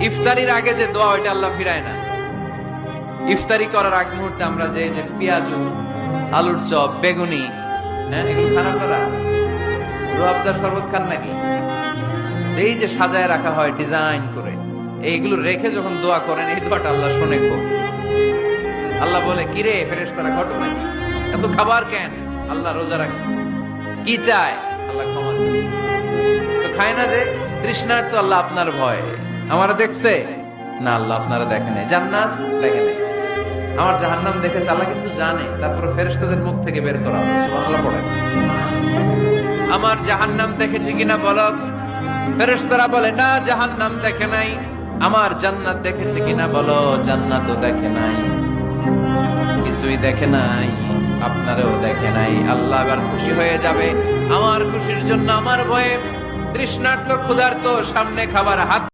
ইফতারির আগে যে দোয়া ওইটা আল্লাহ ফিরায় না। ইফতারি করার আগ মুহূর্তে আমরা যে পেঁয়াজ, আলুর চপ, বেগুনি, হ্যাঁ এগুলো খান আপনারা? রুয়াবজার শরবত খান নাকি? এই যে সাজায় রাখা হয় ডিজাইন করে, এইগুলো রেখে যখন দোয়া করেন, এই দোয়াটা আল্লাহ শুনে খুব। আল্লাহ বলে, কিরে ফেরেশতারা ঘটনা কি, এত খাবার কেন? আল্লাহ রোজা রাখছে, কি চায়? আল্লাহ ক্ষমা চায়। তো খায় না যে তৃষ্ণার, তো আল্লাহ আপনার ভয়। আমারা দেখছে না, আল্লাহ আপনারা দেখে নাই। জান্নাত দেখে নাই, আমার জাহান্নাম দেখেছে আল্লাহ কিন্তু জানে। তারপরে ফেরেশতাদের মুখ থেকে বের করা হবে। সুবহানাল্লাহ পড়েন। আমার জাহান্নাম দেখেছি কিনা বলো? ফেরেশতারা বলে না, জাহান্নাম দেখে নাই। আমার জান্নাত দেখেছে কিনা বলো? জান্নাতও দেখে নাই, কিছুই দেখে নাই, আপনারও দেখে নাই। আল্লাহ এবার খুশি হয়ে যাবে। আমার খুশির জন্য, আমার ভয়ে তৃষ্ণার্ত ক্ষুধার্ত সামনে খাবার হাত